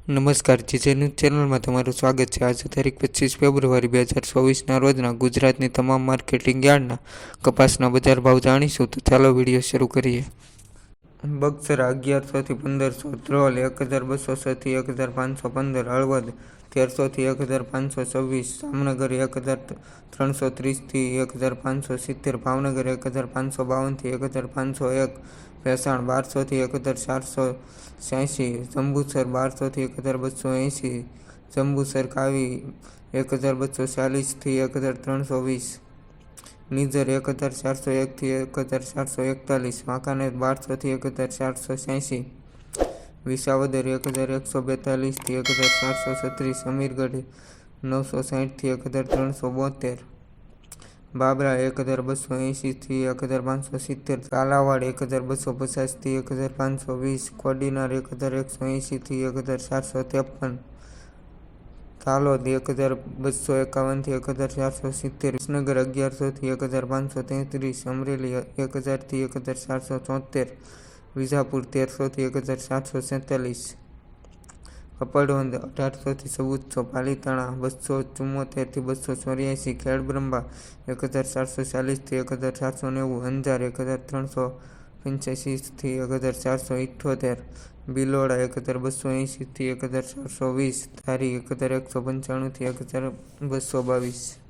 નમસ્કાર, GJ news ચેનલમાં તમારું સ્વાગત છે। આજે તારીખ 25 ફેબ્રુઆરી 2024ના રોજના ગુજરાતની તમામ માર્કેટિંગ યાર્ડના કપાસના બજાર ભાવ જાણીશું, તો ચાલો વિડીયો શરૂ કરીએ। બગસરા 1100 થી 1500, ધ્રોલ 1206 થી 1515, હળવદ 1300 થી 1526, જામનગર 1330 થી 1570, ભાવનગર 1552 થી 1501, ભેસાણ 1200 થી 1486, જંબુસર 1200 થી 1280, જંબુસર કાવી 1240 થી 1320, નીઝર 1401 થી 1441, વાંકાનેર 1200 થી 1486, વિસાવદર 1142 થી 1436, અમીરગઢ 960 થી 1372, બાબરા 1280 થી 1570, ઝાલાવાડ 1250 થી 1520, કોડીનાર 1180 થી 1453, તાલોદ 1251 થી 1470, વિસનગર 1100 થી 1533, અમરેલી 1000 થી 1474, વિજાપુર 1300 થી 1747, કપડવંજ 1800 થી 1400, પાલીતાણા 274 થી 284, ખેડબ્રહ્મા 1440 થી 1490, અંજાર 1385 થી 1478, ભિલોડા 1280 થી 1420, ધારી 1195 થી 1222।